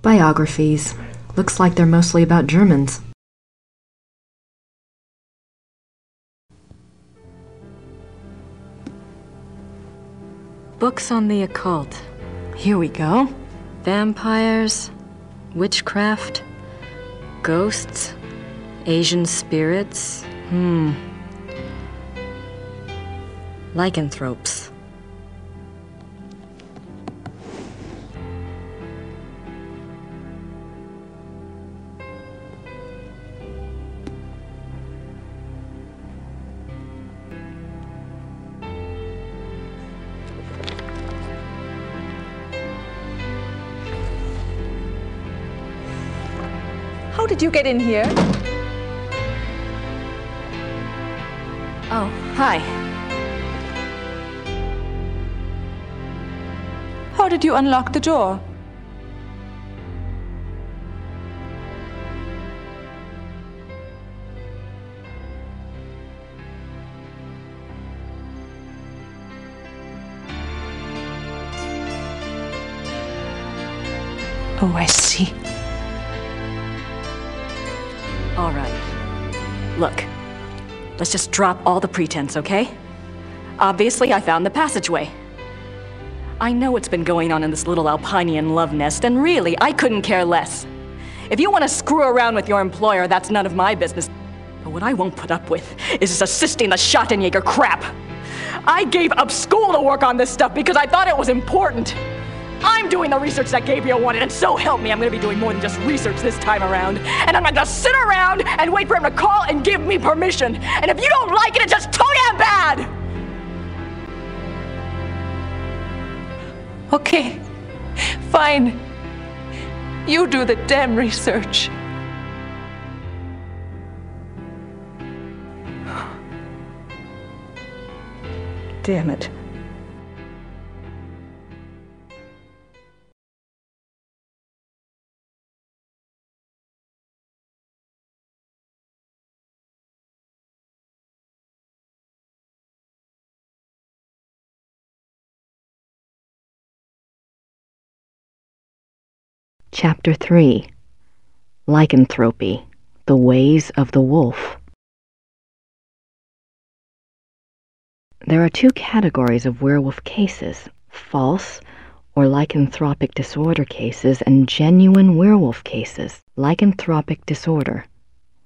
Biographies. Looks like they're mostly about Germans. Books on the occult. Here we go. Vampires, witchcraft, ghosts, Asian spirits. Lycanthropes. How did you get in here? Oh, hi. How did you unlock the door? Oh, I see. All right. Look, let's just drop all the pretense, okay? Obviously, I found the passageway. I know what's been going on in this little Alpinian love nest, and really, I couldn't care less. If you want to screw around with your employer, that's none of my business. But what I won't put up with is this assisting the Schottenjäger crap. I gave up school to work on this stuff because I thought it was important. I'm doing the research that Gabriel wanted, and so help me, I'm going to be doing more than just research this time around. And I'm going to just sit around and wait for him to call and give me permission. And if you don't like it, it's just too damn bad! Okay, fine. You do the damn research. Damn it. Chapter 3. Lycanthropy, the Ways of the Wolf. There are two categories of werewolf cases: false or lycanthropic disorder cases and genuine werewolf cases. Lycanthropic disorder.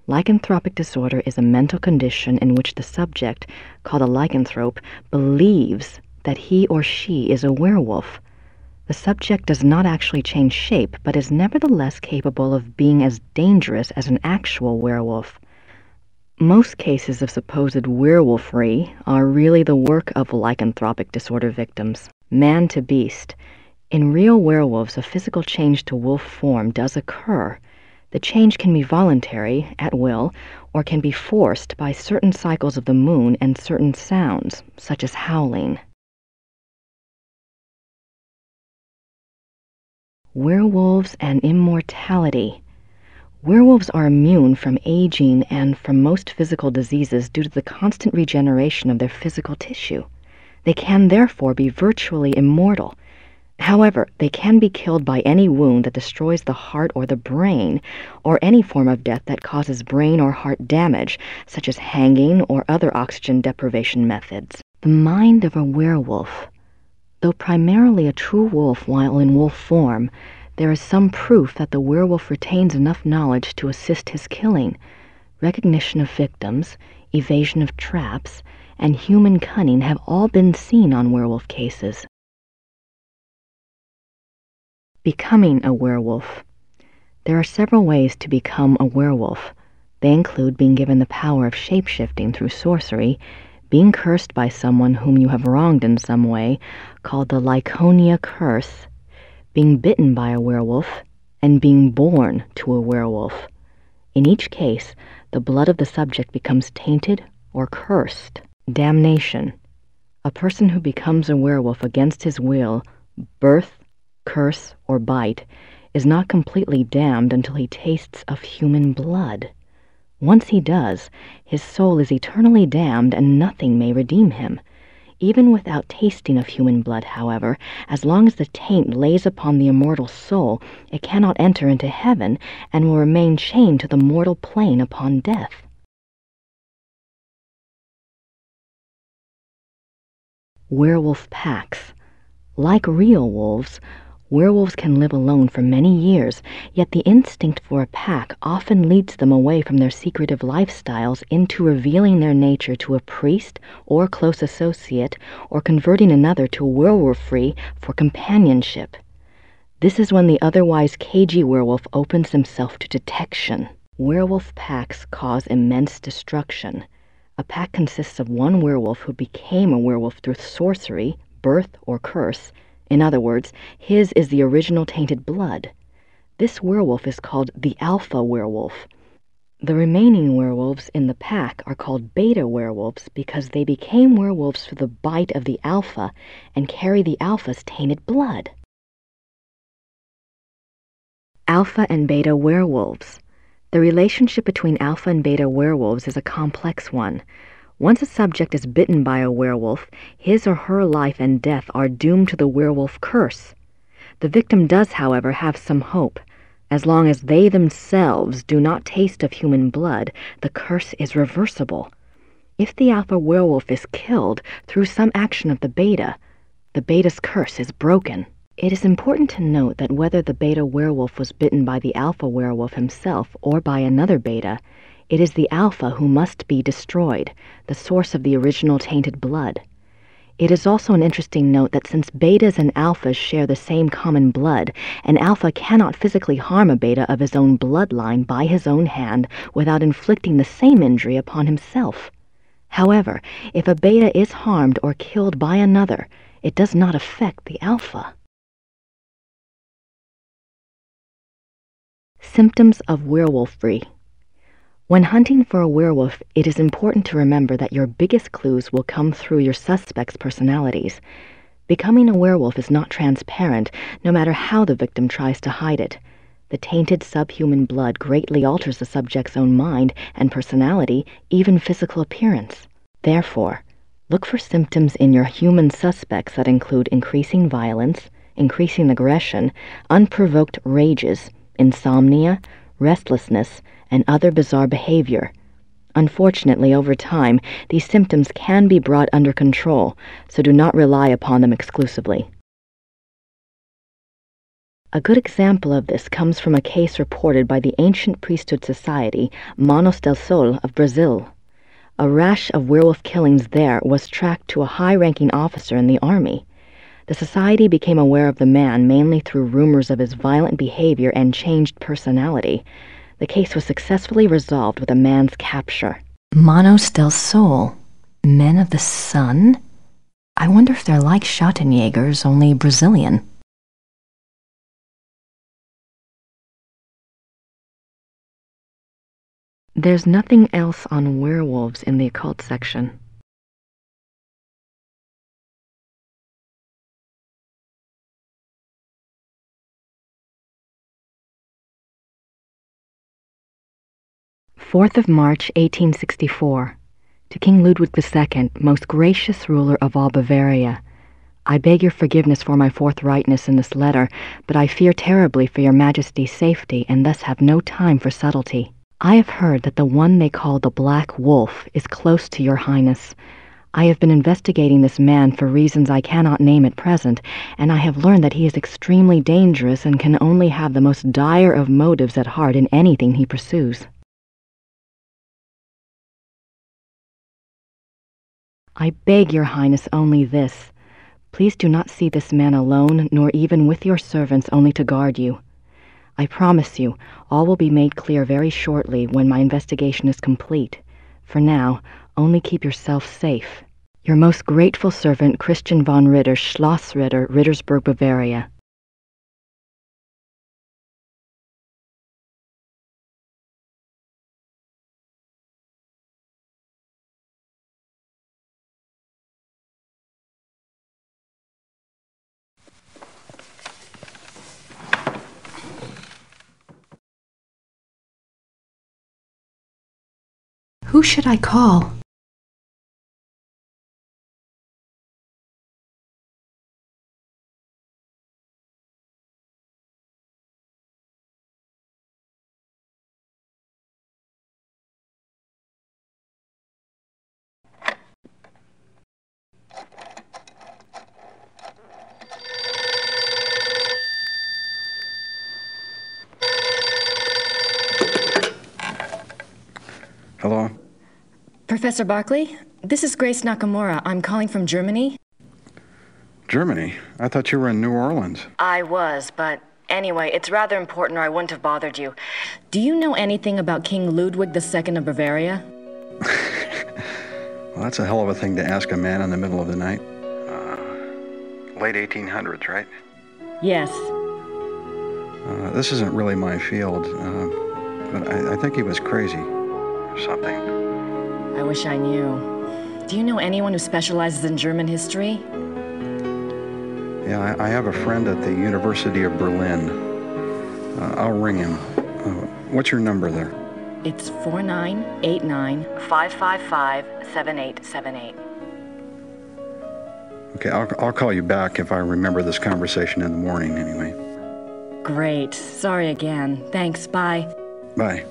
Lycanthropic disorder is a mental condition in which the subject, called a lycanthrope, believes that he or she is a werewolf. The subject does not actually change shape, but is nevertheless capable of being as dangerous as an actual werewolf. Most cases of supposed werewolfery are really the work of lycanthropic disorder victims. Man to beast. In real werewolves, a physical change to wolf form does occur. The change can be voluntary, at will, or can be forced by certain cycles of the moon and certain sounds, such as howling. Werewolves and immortality. Werewolves are immune from aging and from most physical diseases due to the constant regeneration of their physical tissue. They can therefore be virtually immortal. However, they can be killed by any wound that destroys the heart or the brain, or any form of death that causes brain or heart damage, such as hanging or other oxygen deprivation methods. The mind of a werewolf. Though primarily a true wolf while in wolf form, there is some proof that the werewolf retains enough knowledge to assist his killing. Recognition of victims, evasion of traps, and human cunning have all been seen on werewolf cases. Becoming a werewolf. There are several ways to become a werewolf. They include being given the power of shape-shifting through sorcery, being cursed by someone whom you have wronged in some way, called the Lyconia curse, being bitten by a werewolf, and being born to a werewolf. In each case, the blood of the subject becomes tainted or cursed. Damnation. A person who becomes a werewolf against his will, birth, curse, or bite, is not completely damned until he tastes of human blood. Once he does, his soul is eternally damned and nothing may redeem him. Even without tasting of human blood, however, as long as the taint lays upon the immortal soul, it cannot enter into heaven and will remain chained to the mortal plane upon death. Werewolf packs. Like real wolves, werewolves can live alone for many years, yet the instinct for a pack often leads them away from their secretive lifestyles into revealing their nature to a priest or close associate, or converting another to werewolfery for companionship. This is when the otherwise cagey werewolf opens himself to detection. Werewolf packs cause immense destruction. A pack consists of one werewolf who became a werewolf through sorcery, birth, or curse. In other words, his is the original tainted blood. This werewolf is called the alpha werewolf. The remaining werewolves in the pack are called beta werewolves because they became werewolves through the bite of the alpha and carry the alpha's tainted blood. Alpha and beta werewolves. The relationship between alpha and beta werewolves is a complex one. Once a subject is bitten by a werewolf, his or her life and death are doomed to the werewolf curse. The victim does, however, have some hope. As long as they themselves do not taste of human blood, the curse is reversible. If the alpha werewolf is killed through some action of the beta's curse is broken. It is important to note that whether the beta werewolf was bitten by the alpha werewolf himself or by another beta, it is the alpha who must be destroyed, the source of the original tainted blood. It is also an interesting note that since betas and alphas share the same common blood, an alpha cannot physically harm a beta of his own bloodline by his own hand without inflicting the same injury upon himself. However, if a beta is harmed or killed by another, it does not affect the alpha. Symptoms of werewolfery. When hunting for a werewolf, it is important to remember that your biggest clues will come through your suspects' personalities. Becoming a werewolf is not transparent, no matter how the victim tries to hide it. The tainted subhuman blood greatly alters the subject's own mind and personality, even physical appearance. Therefore, look for symptoms in your human suspects that include increasing violence, increasing aggression, unprovoked rages, insomnia, restlessness, and other bizarre behavior. Unfortunately, over time, these symptoms can be brought under control, so do not rely upon them exclusively. A good example of this comes from a case reported by the ancient priesthood society Manos del Sol of Brazil. A rash of werewolf killings there was tracked to a high-ranking officer in the army. The society became aware of the man mainly through rumors of his violent behavior and changed personality. The case was successfully resolved with a man's capture. Manos del Sol, men of the sun? I wonder if they're like Schottenjägers, only Brazilian. There's nothing else on werewolves in the occult section. March 1864. To King Ludwig II, most gracious ruler of all Bavaria. I beg your forgiveness for my forthrightness in this letter, but I fear terribly for your Majesty's safety and thus have no time for subtlety. I have heard that the one they call the Black Wolf is close to your Highness. I have been investigating this man for reasons I cannot name at present, and I have learned that he is extremely dangerous and can only have the most dire of motives at heart in anything he pursues. I beg your Highness only this. Please do not see this man alone, nor even with your servants only to guard you. I promise you, all will be made clear very shortly when my investigation is complete. For now, only keep yourself safe. Your most grateful servant, Christian von Ritter, Schloss Ritter, Rittersburg, Bavaria. Who should I call? Hello? Professor Barkley, this is Grace Nakamura. I'm calling from Germany. Germany? I thought you were in New Orleans. I was, but anyway, it's rather important or I wouldn't have bothered you. Do you know anything about King Ludwig II of Bavaria? Well, that's a hell of a thing to ask a man in the middle of the night. Late 1800s, right? Yes. This isn't really my field, but I think he was crazy or something. I wish I knew. Do you know anyone who specializes in German history? Yeah, I have a friend at the University of Berlin. I'll ring him. What's your number there? It's 4989-555-7878. Okay, I'll call you back if I remember this conversation in the morning anyway. Great. Sorry again. Thanks. Bye. Bye.